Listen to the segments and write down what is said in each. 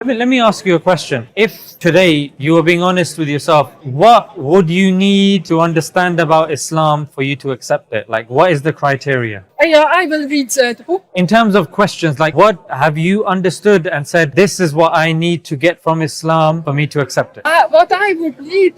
Let me ask you a question. If today you were being honest with yourself, what would you need to understand about Islam for you to accept it? Like, what is the criteria? Yeah, I will read the book. In terms of questions, like what have you understood and said, this is what I need to get from Islam for me to accept it? What I would need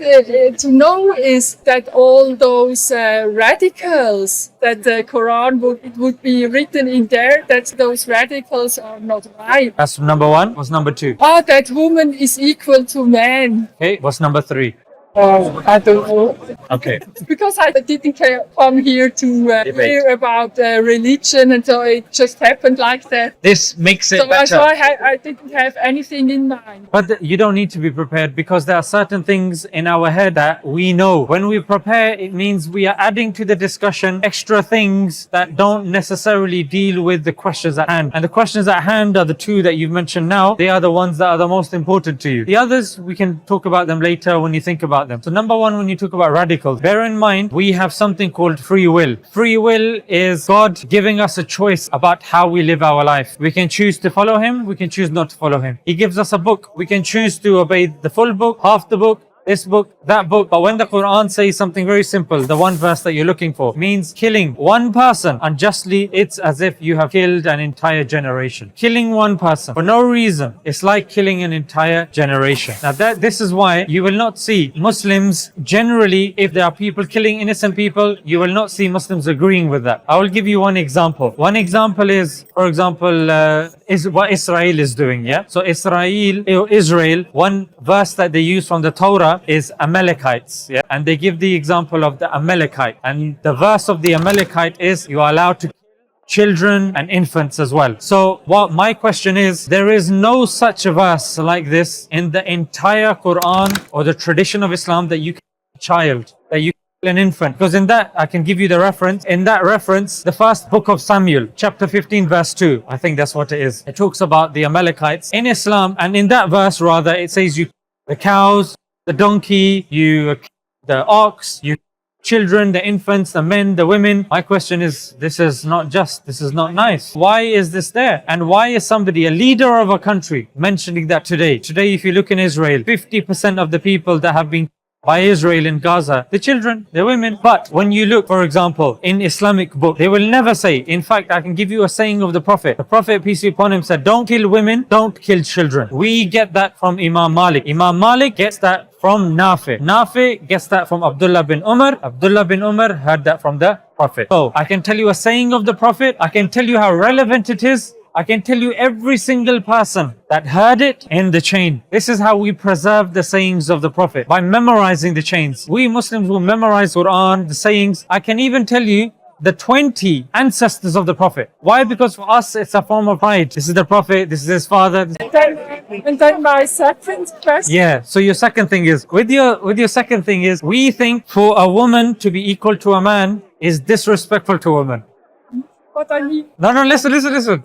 to know is that all those radicals, that the Quran would be written in there, that those radicals are not right. That's number one. What's number two? That woman is equal to man. Okay, what's number three? I don't know. Okay. Because I didn't come here to hear about religion, and so it just happened like that. This makes it better. So I didn't have anything in mind. But you don't need to be prepared, because there are certain things in our head that we know. When we prepare, it means we are adding to the discussion extra things that don't necessarily deal with the questions at hand. And the questions at hand are the two that you've mentioned now. They are the ones that are the most important to you. The others, we can talk about them later when you think about them. So number one, when you talk about radicals, bear in mind, we have something called free will. Free will is God giving us a choice about how we live our life. We can choose to follow Him, we can choose not to follow Him. He gives us a book. We can choose to obey the full book, half the book, this book, that book. But when the Quran says something very simple, the one verse that you're looking for, means killing one person unjustly, it's as if you have killed an entire generation. Killing one person for no reason, it's like killing an entire generation. Now this is why you will not see Muslims generally, if there are people killing innocent people, you will not see Muslims agreeing with that. I will give you one example. One example is, for example, is what Israel is doing. Yeah. So Israel, one verse that they use from the Torah is Amalekites, yeah, and they give the example of the Amalekite, and the verse of the Amalekite is you are allowed to kill children and infants as well. So what my question is, there is no such a verse like this in the entire Quran or the tradition of Islam that you can kill a child, that you kill an infant. Because in that, I can give you the reference. In that reference, the first book of Samuel, chapter 15, verse 2, I think that's what it is. It talks about the Amalekites in Islam, and in that verse rather, it says you kill the cows, the donkey, the ox, children, the infants, the men, the women. My question is, this is not just, this is not nice. Why is this there? And why is somebody, a leader of a country, mentioning that today? Today, if you look in Israel, 50% of the people that have been by Israel in Gaza, the children, the women. But when you look, for example, in Islamic book, they will never say, in fact, I can give you a saying of the Prophet. The Prophet, peace be upon him, said, don't kill women, don't kill children. We get that from Imam Malik. Imam Malik gets that from Nafi. Nafi gets that from Abdullah bin Umar. Abdullah bin Umar heard that from the Prophet. So I can tell you a saying of the Prophet. I can tell you how relevant it is. I can tell you every single person that heard it in the chain. This is how we preserve the sayings of the Prophet, by memorizing the chains. We Muslims will memorize Quran, the sayings. I can even tell you the 20 ancestors of the Prophet. Why? Because for us, it's a form of pride. This is the Prophet, this is his father. And then my second question. Yeah, so your second thing is, with your second thing is, we think for a woman to be equal to a man is disrespectful to a woman. What I mean? No, listen.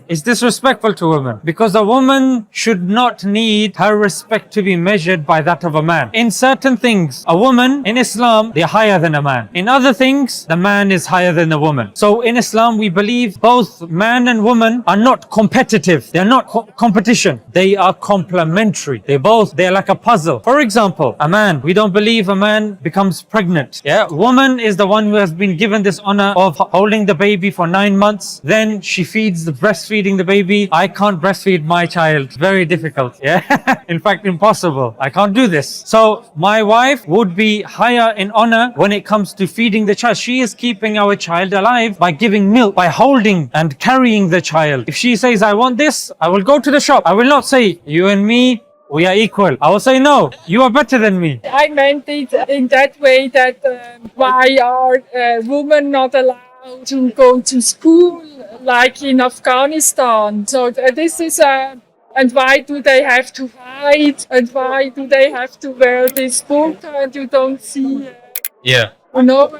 It's disrespectful to women, because a woman should not need her respect to be measured by that of a man. In certain things, a woman in Islam, they're higher than a man. In other things, the man is higher than the woman. So in Islam, we believe both man and woman are not competitive. They're not competition. They are complementary. They're like a puzzle. For example, a man, we don't believe a man becomes pregnant. Yeah, woman is the one who has been given this honor of holding the baby for 9 months. Then she feeds breastfeeding the baby. I can't breastfeed my child. Very difficult. Yeah. In fact, impossible. I can't do this. So my wife would be higher in honor when it comes to feeding the child. She is keeping our child alive by giving milk, by holding and carrying the child. If she says, I want this, I will go to the shop. I will not say, you and me, we are equal. I will say, no, you are better than me. I meant it in that way that why are women not allowed to go to school like in Afghanistan? So this is and why do they have to hide? And why do they have to wear this burqa and you don't see? Yeah. You know.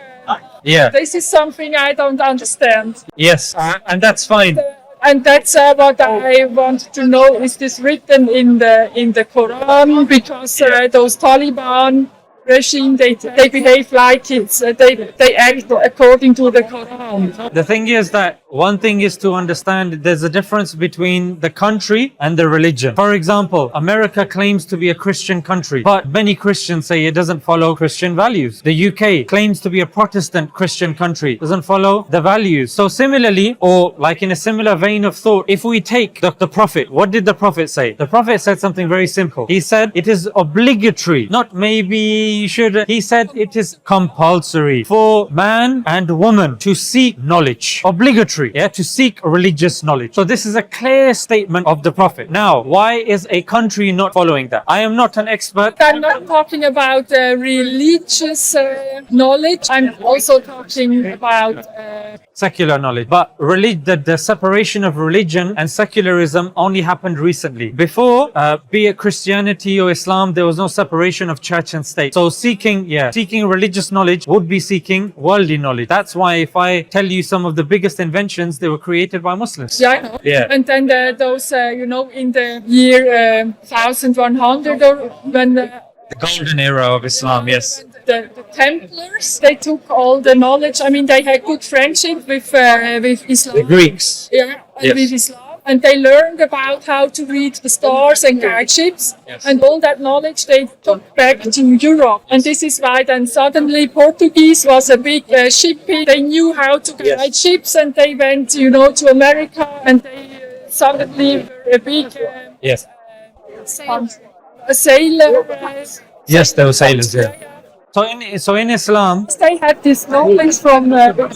Yeah. This is something I don't understand. Yes, and that's fine. And that's what I want to know. Is this written in the Quran? Because those Taliban regime, they behave like it's they act according to the Quran. The thing is that One thing is to understand there's a difference between the country and the religion. For example, America claims to be a Christian country, but many Christians say it doesn't follow Christian values. The UK claims to be a Protestant Christian country, doesn't follow the values. So similarly, or like in a similar vein of thought, if we take the Prophet, what did the Prophet say? The Prophet said something very simple. He said it is obligatory, not maybe you should. He said it is compulsory for man and woman to seek knowledge. Obligatory, to seek religious knowledge. So this is a clear statement of the Prophet. Now, why is a country not following that? I am not an expert. I'm not talking about religious knowledge. I'm also talking about secular knowledge. But the separation of religion and secularism only happened recently. Before, be it Christianity or Islam, there was no separation of church and state. So seeking religious knowledge would be seeking worldly knowledge. That's why if I tell you some of the biggest inventions, they were created by Muslims. Yeah, I know. Yeah. And then those, in the year 1100, or when The golden era of Islam, yes. the Templars, they took all the knowledge. I mean, they had good friendship with Islam. The Greeks. Yeah, and Yes. with Islam. And they learned about how to read the stars and guide ships. Yes. And all that knowledge they took back to Europe. And this is why then suddenly Portuguese was a big shipping. They knew how to guide ships, and they went, to America, and they suddenly were a big Yes. a sailor. Yes, they were sailors, yeah. So in Islam, They had this knowledge from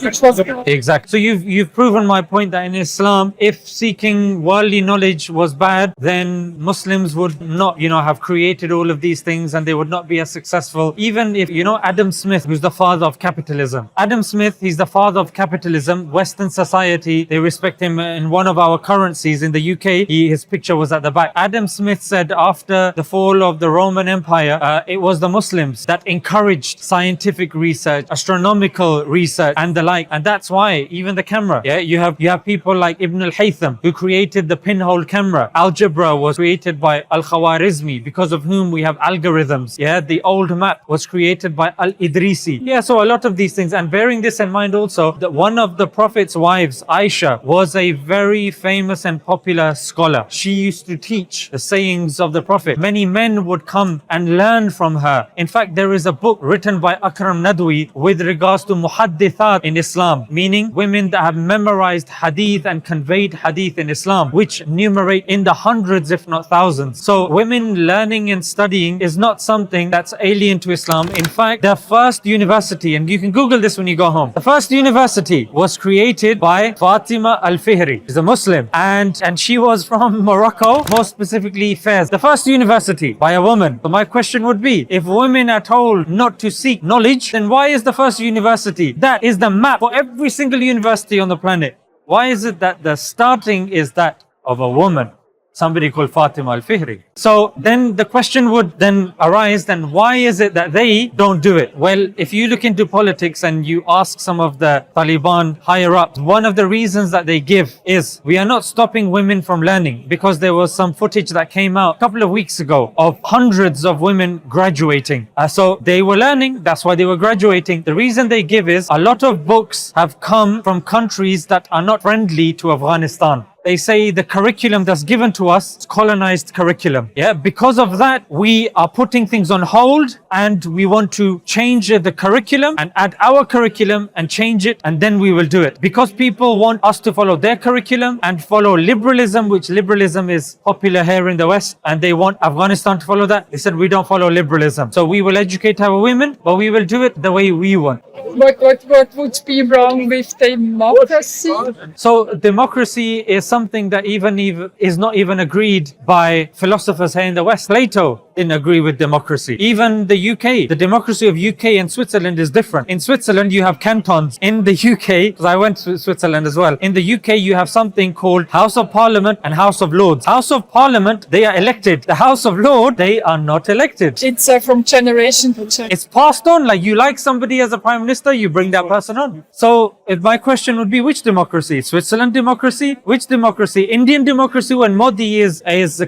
which was exactly. So you've proven my point that in Islam, if seeking worldly knowledge was bad, then Muslims would not, have created all of these things, and they would not be as successful. Even if, Adam Smith, who's the father of capitalism. Adam Smith, he's the father of capitalism. Western society, they respect him in one of our currencies in the UK. His picture was at the back. Adam Smith said after the fall of the Roman Empire, it was the Muslims that encouraged scientific research, astronomical research, and the like. And that's why even the camera, you have people like Ibn al-Haytham, who created the pinhole camera. Algebra was created by al-Khwarizmi, because of whom we have algorithms. The old map was created by al-Idrisi. So a lot of these things. And bearing this in mind also, that one of the Prophet's wives, Aisha, was a very famous and popular scholar. She used to teach the sayings of the Prophet. Many men would come and learn from her. In fact, there is a book written by Akram Nadwi with regards to muhaddithat in Islam, meaning women that have memorized hadith and conveyed hadith in Islam, which numerate in the hundreds if not thousands. So women learning and studying is not something that's alien to Islam. In fact, the first university, and you can Google this when you go home, the first university was created by Fatima al-Fihri. She's a Muslim, and she was from Morocco, more specifically Fez. The first university by a woman. So my question would be, if women are told not to seek knowledge, then why is the first university? That is the map for every single university on the planet. Why is it that the starting is that of a woman? Somebody called Fatima al-Fihri. So then the question would then arise, then why is it that they don't do it? Well, if you look into politics and you ask some of the Taliban higher ups, one of the reasons that they give is, we are not stopping women from learning, because there was some footage that came out a couple of weeks ago of hundreds of women graduating. So they were learning, that's why they were graduating. The reason they give is, a lot of books have come from countries that are not friendly to Afghanistan. They say the curriculum that's given to us is colonized curriculum. Because of that, we are putting things on hold, and we want to change the curriculum and add our curriculum and change it, and then we will do it. Because people want us to follow their curriculum and follow liberalism, which liberalism is popular here in the West, and they want Afghanistan to follow that. They said, we don't follow liberalism. So we will educate our women, but we will do it the way we want. What would be wrong with democracy? So democracy is something that even is not even agreed by philosophers here in the West. Plato didn't agree with democracy. Even the UK, the democracy of UK and Switzerland is different. In Switzerland, you have cantons. In the UK, because I went to Switzerland as well, in the UK, you have something called House of Parliament and House of Lords. House of Parliament, they are elected. The House of Lords, they are not elected. It's from generation to generation. It's passed on. Like, you like somebody as a prime minister, minister, you bring that person on. So if my question would be, which democracy? Switzerland democracy? Which democracy? Indian democracy, when Modi is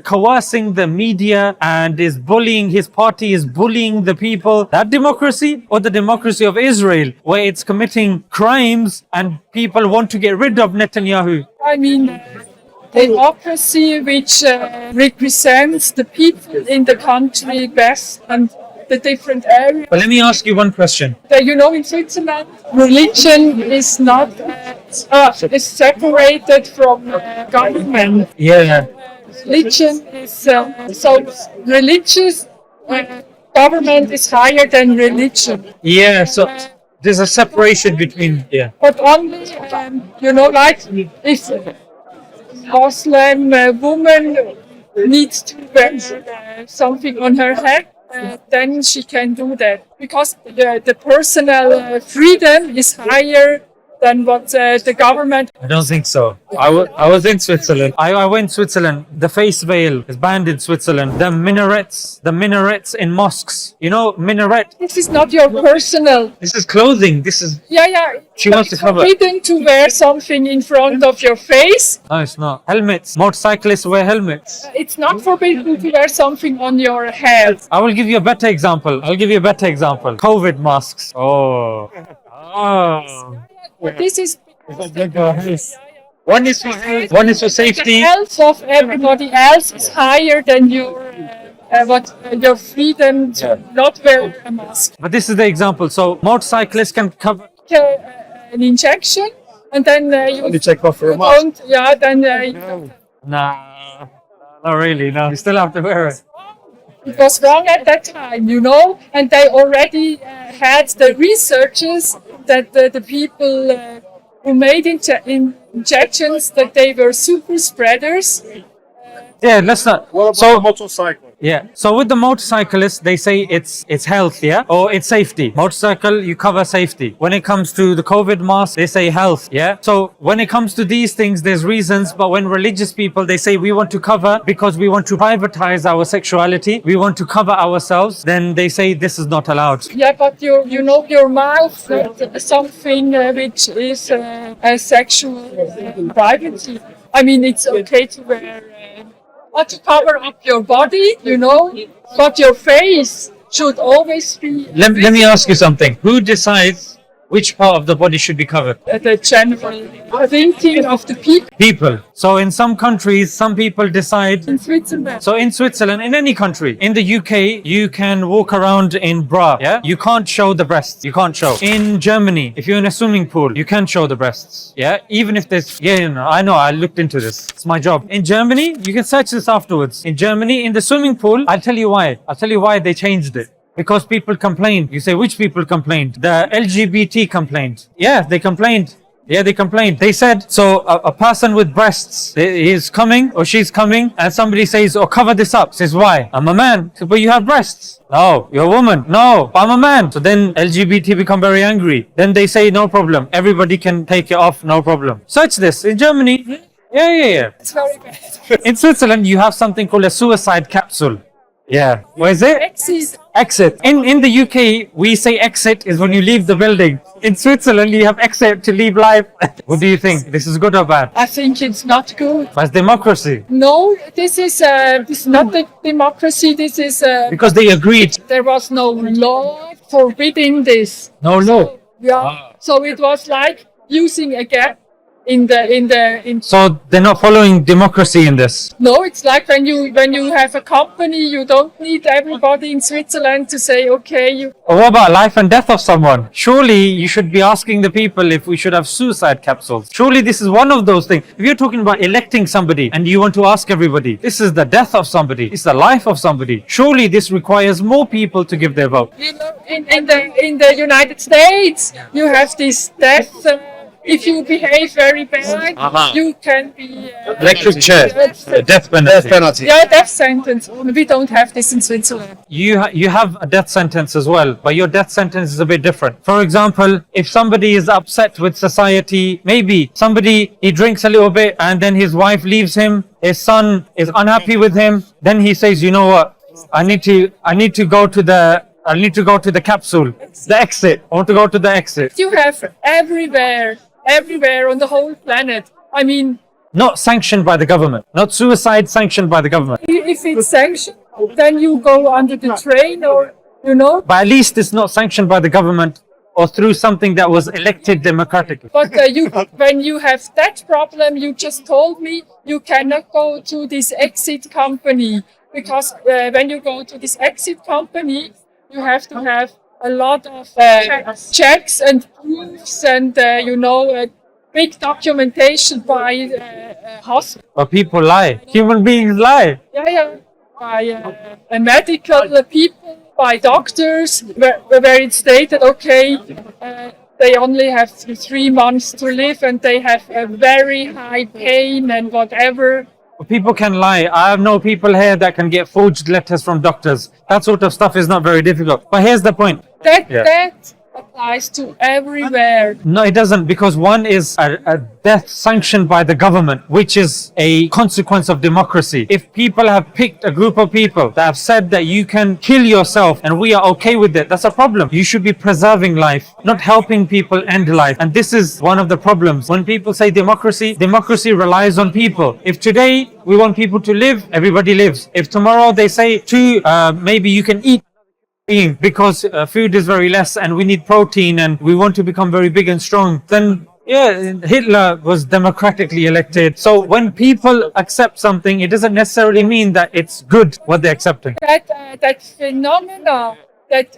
coercing the media and is bullying, his party is bullying the people. That democracy? Or the democracy of Israel, where it's committing crimes and people want to get rid of Netanyahu? I mean, democracy which represents the people in the country best and the different areas. But let me ask you one question. You know, in Switzerland, religion is not is separated from government. Yeah. Religion is so religious. Government is higher than religion. Yeah, so there's a separation between, yeah. But only, you know, like if Muslim woman needs to wear something on her head, then she can do that. Because the personal freedom is higher than what the government. I don't think so. I was in Switzerland. I went to Switzerland. The face veil is banned in Switzerland. The minarets in mosques. You know, minaret. This is not your personal. This is clothing. This is. Yeah. She wants to cover. It's forbidden to wear something in front of your face. No, it's not. Helmets. Motorcyclists wear helmets. It's not forbidden to wear something on your head. I will give you a better example. COVID masks. Oh. This is One is for health, one is for safety. The health of everybody else is higher than your your freedom to not wear a mask. But this is the example. So motorcyclists can cover. An injection, and then you take off your mask. don't. Yeah, then Nah, not really. No, you still have to wear it. it was wrong at that time, you know, and they already had the researchers that the people who made injections that they were super spreaders. Yeah, let's not. What about So motorcycle? yeah, so with the motorcyclists, they say it's health, yeah, or it's safety. Motorcycle, you cover safety. When it comes to the COVID mask, they say health, yeah. So when it comes to these things, there's reasons. But when religious people, they say we want to cover because we want to privatize our sexuality, we want to cover ourselves. Then they say this is not allowed. Yeah, but you know your mouth, something which is a sexual privacy. I mean, it's okay to wear. To cover up your body, you know, but your face should always be. Let me ask you something. Who decides which part of the body should be covered? The general thinking of the people People. So in some countries, some people decide. in Switzerland. So in Switzerland, in any country, in the UK, you can walk around in bra. Yeah, you can't show the breasts. You can't show. In Germany, if you're in a swimming pool, you can show the breasts. Yeah, even if there's. Yeah, you know, I know. I looked into this. It's my job. In Germany, you can search this afterwards. In Germany, in the swimming pool, I'll tell you why. I'll tell you why they changed it. Because people complained. You say, which people complained? The LGBT complained. Yeah, they complained. Yeah, they complained. They said, so a person with breasts is coming or she's coming and somebody says, oh, cover this up. Says, why? I'm a man. So, but you have breasts. No, you're a woman. No, I'm a man. So then LGBT become very angry. Then they say, no problem. Everybody can take it off. No problem. Search this in Germany. Yeah. It's very bad. In Switzerland, you have something called a suicide capsule. Yeah. What is it? Exit. In the UK, we say exit is when you leave the building. In Switzerland, you have exit to leave life. What do you think? This is good or bad? I think it's not good. But it's democracy. No, this is not the democracy. This is Because they agreed. there was no law forbidding this. No law. Yeah. So it was like using a gap in So they're not following democracy in this. No, it's like when you have a company, you don't need everybody in Switzerland to say, okay, you. Or what about life and death of someone? Surely you should be asking the people if we should have suicide capsules. Surely this is one of those things. If you're talking about electing somebody and you want to ask everybody, this is the death of somebody, it's the life of somebody. Surely this requires more people to give their vote. You know, in the United States, you have this death. If you behave very bad, you can be Electric chair, death penalty. Yeah, death sentence. We don't have this in Switzerland. You have a death sentence as well, but your death sentence is a bit different. For example, if somebody is upset with society, maybe he drinks a little bit and then his wife leaves him, his son is unhappy with him, then he says, you know what, I need to go to the I need to go to the capsule, the exit. I want to go to the exit. You have everywhere on the whole planet. I mean, Not sanctioned by the government. Not suicide sanctioned by the government. if it's sanctioned, then you go under the train or, you know. But at least it's not sanctioned by the government or through something that was elected democratically. But when you have that problem, you just told me you cannot go to this exit company because when you go to this exit company, you have to have a lot of checks and proofs and big documentation by hospital. But people lie. Human beings lie. Yeah. By medical people, by doctors, where it's stated, okay, they only have 3 months to live and they have a very high pain and whatever. People can lie. I know people here that can get forged letters from doctors. That sort of stuff is not very difficult. But here's the point. That applies to everywhere. No, it doesn't, because one is a death sanctioned by the government, which is a consequence of democracy. If people have picked a group of people that have said that you can kill yourself and we are okay with it, that's a problem. You should be preserving life, not helping people end life. And this is one of the problems. When people say democracy relies on people. If today we want people to live, everybody lives. If tomorrow they say maybe you can eat being because food is very less and we need protein and we want to become very big and strong, then Hitler was democratically elected. So when people accept something, it doesn't necessarily mean that it's good what they're accepting. That phenomena that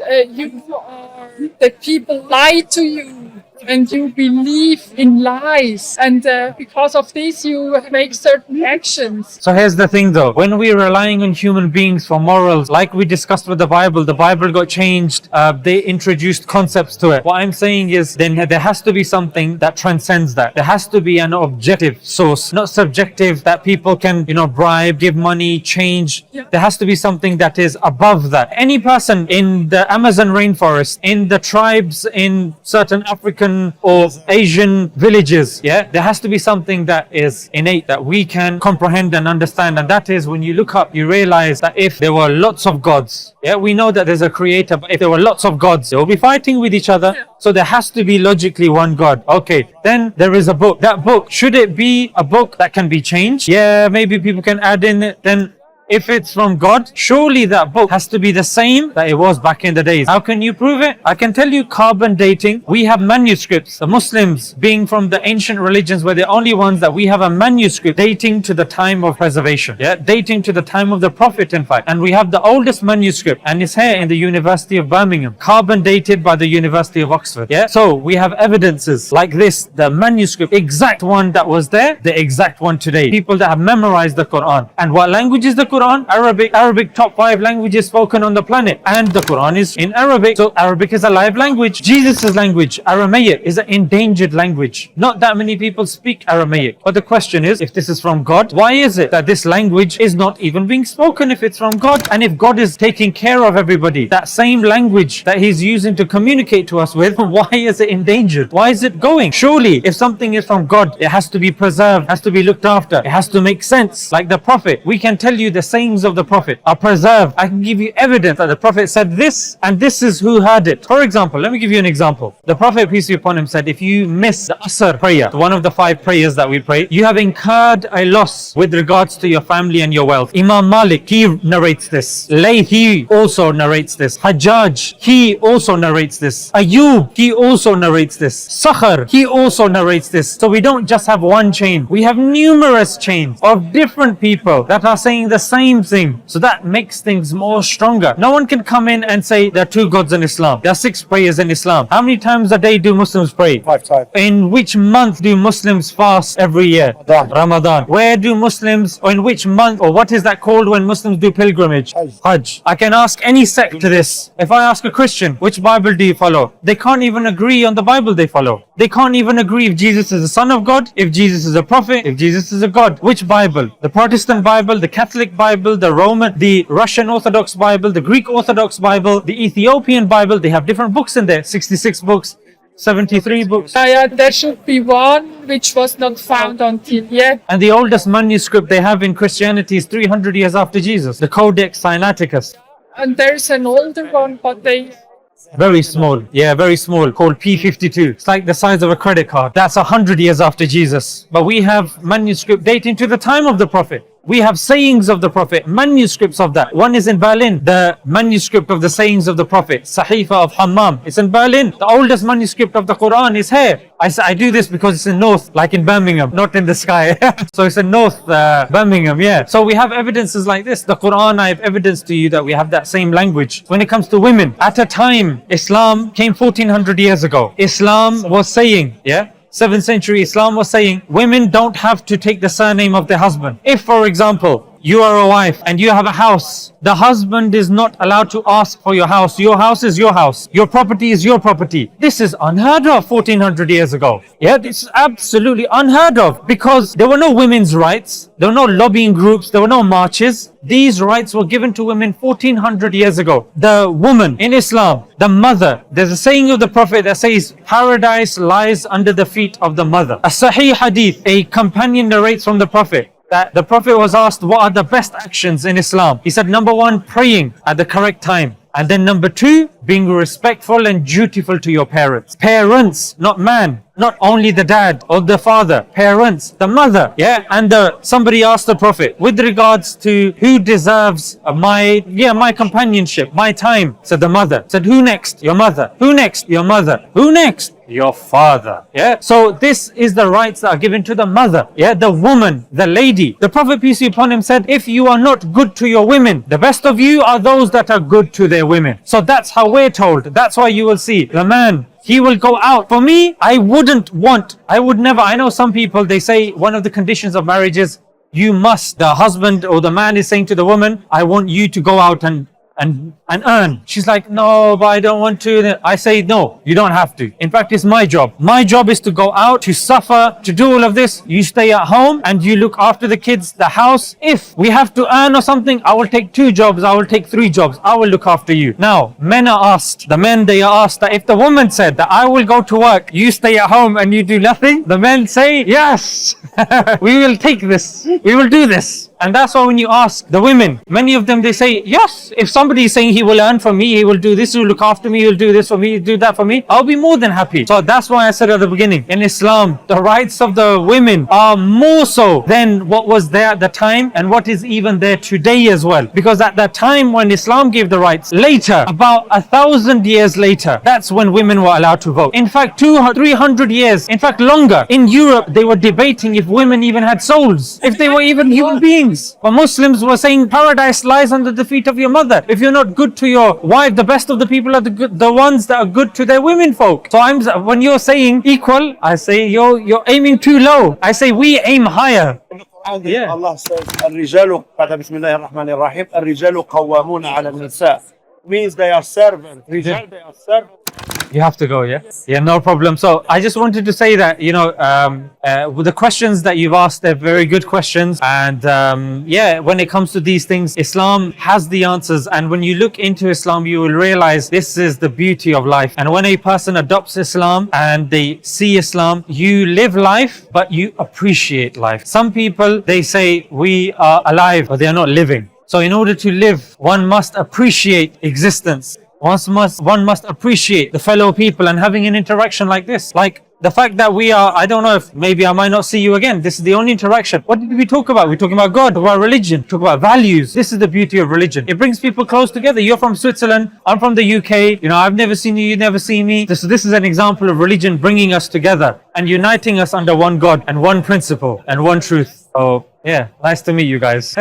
people lie to you and you believe in lies, and because of this you make certain actions. So here's the thing though, when we're relying on human beings for morals, like we discussed with the Bible got changed, they introduced concepts to it. What I'm saying is then there has to be something that transcends that. There has to be an objective source, not subjective, that people can bribe, give money, change. There has to be something that is above that. Any person in the Amazon rainforest, in the tribes in certain African or Asian villages, there has to be something that is innate that we can comprehend and understand, and that is when you look up, you realize that if there were lots of gods, we know that there's a creator, but if there were lots of gods, they will be fighting with each other. So there has to be logically one God. Okay, then there is a book. That book, should it be a book that can be changed? Yeah, maybe people can add in it. Then if it's from God, surely that book has to be the same that it was back in the days. How can you prove it? I can tell you carbon dating. We have manuscripts. The Muslims, being from the ancient religions, were the only ones that we have a manuscript dating to the time of preservation. Dating to the time of the Prophet, in fact. And we have the oldest manuscript, and it's here in the University of Birmingham, carbon dated by the University of Oxford. So we have evidences like this, the manuscript, exact one that was there, the exact one today. People that have memorized the Quran. And what language is the Quran? Arabic, top 5 languages spoken on the planet, and the Quran is in Arabic. So Arabic is a live language. Jesus' language, Aramaic, is an endangered language. Not that many people speak Aramaic. But the question is, if this is from God, why is it that this language is not even being spoken if it's from God? And if God is taking care of everybody, that same language that He's using to communicate to us with, why is it endangered? Why is it going? Surely, if something is from God, it has to be preserved, has to be looked after, it has to make sense. Like the Prophet, we can tell you the sayings of the Prophet are preserved. I can give you evidence that the Prophet said this, and this is who heard it. For example, let me give you an example. The Prophet, peace be upon him, said, if you miss the Asr prayer, one of the 5 prayers that we pray, you have incurred a loss with regards to your family and your wealth. Imam Malik, he narrates this. Layth, he also narrates this. Hajjaj, he also narrates this. Ayub, he also narrates this. Sakhar, he also narrates this. So we don't just have one chain. We have numerous chains of different people that are saying the same thing. So that makes things more stronger. No one can come in and say there are 2 gods in Islam. There are 6 prayers in Islam. How many times a day do Muslims pray? 5 times. In which month do Muslims fast every year? Ramadan. Where do Muslims, or in which month, or what is that called when Muslims do pilgrimage? Hajj. I can ask any sect to this. If I ask a Christian, which Bible do you follow? They can't even agree on the Bible they follow. They can't even agree if Jesus is the Son of God, if Jesus is a prophet, if Jesus is a God. Which Bible? The Protestant Bible, the Catholic Bible, the Roman, the Russian Orthodox Bible, the Greek Orthodox Bible, the Ethiopian Bible. They have different books in there. 66 books, 73 books. There should be one which was not found until yet. And the oldest manuscript they have in Christianity is 300 years after Jesus, the Codex Sinaiticus. And there's an older one, but they Very small. Yeah, very small, called P52. It's like the size of a credit card. That's 100 years after Jesus. But we have manuscript dating to the time of the Prophet. We have sayings of the Prophet, manuscripts of that. One is in Berlin, the manuscript of the sayings of the Prophet, Sahifa of Hammam. It's in Berlin. The oldest manuscript of the Quran is here. I do this because it's in North, like in Birmingham, not in the sky. So it's in North Birmingham, yeah. So we have evidences like this. The Quran, I have evidence to you that we have that same language. When it comes to women, at a time, Islam came 1400 years ago. Islam was saying, yeah, 7th century Islam was saying women don't have to take the surname of their husband. If, for example, you are a wife and you have a house, the husband is not allowed to ask for your house. Your house is your house. Your property is your property. This is unheard of 1400 years ago. Yeah, this is absolutely unheard of because there were no women's rights. There were no lobbying groups. There were no marches. These rights were given to women 1400 years ago. The woman in Islam, the mother, there's a saying of the Prophet that says, paradise lies under the feet of the mother. A Sahih hadith, a companion narrates from the Prophet, that the Prophet was asked, what are the best actions in Islam? He said, number one, praying at the correct time. And then number two, being respectful and dutiful to your parents. Parents, not man. Not only the dad or the father, parents, the mother. Yeah. And somebody asked the Prophet with regards to who deserves my companionship, my time. Said the mother. Said, who next? Your mother. Who next? Your mother. Who next? Your father. Yeah. So this is the rights that are given to the mother. Yeah. The woman, the lady. The Prophet, peace be upon him, said, if you are not good to your women, the best of you are those that are good to their women. So that's how we're told. That's why you will see the man, he will go out. For me, I would never, I know some people, they say one of the conditions of marriage is you must, the husband or the man is saying to the woman, I want you to go out and earn. She's like, no, but I don't want to. I say, no, you don't have to. In fact, it's my job. My job is to go out, to suffer, to do all of this. You stay at home and you look after the kids, the house. If we have to earn or something, I will take 2 jobs. I will take 3 jobs. I will look after you. Now, men are asked, they are asked that if the woman said that I will go to work, you stay at home and you do nothing, the men say, yes, we will take this. We will do this. And that's why when you ask the women, many of them, they say, yes, if somebody is saying he will earn for me, he will do this, he will look after me, he will do this for me, he'll do that for me, I'll be more than happy. So that's why I said at the beginning, in Islam, the rights of the women are more so than what was there at the time and what is even there today as well. Because at that time when Islam gave the rights, later, about 1,000 years later, that's when women were allowed to vote. In fact, 300 years, in fact longer, in Europe, they were debating if women even had souls, if they were even human beings. But Muslims were saying paradise lies under the feet of your mother. If you're not good to your wife, the best of the people are the ones that are good to their women folk. So when you're saying equal, I say you're aiming too low. I say we aim higher. Yeah. Allah says, الرجال بسم الله الرحمن الرحيم الرجال قوامون على النساء, means they are servants. Rijal, they are servants. You have to go, yeah? Yeah, no problem. So I just wanted to say that, with the questions that you've asked, they're very good questions. And when it comes to these things, Islam has the answers. And when you look into Islam, you will realize this is the beauty of life. And when a person adopts Islam and they see Islam, you live life, but you appreciate life. Some people, they say we are alive, but they are not living. So in order to live, one must appreciate existence. One must appreciate the fellow people and having an interaction like this. Like the fact that we are, I don't know if maybe I might not see you again. This is the only interaction. What did we talk about? We're talking about God, about religion, talk about values. This is the beauty of religion. It brings people close together. You're from Switzerland. I'm from the UK. I've never seen you. You never see me. This is an example of religion bringing us together and uniting us under one God and one principle and one truth. So yeah, nice to meet you guys.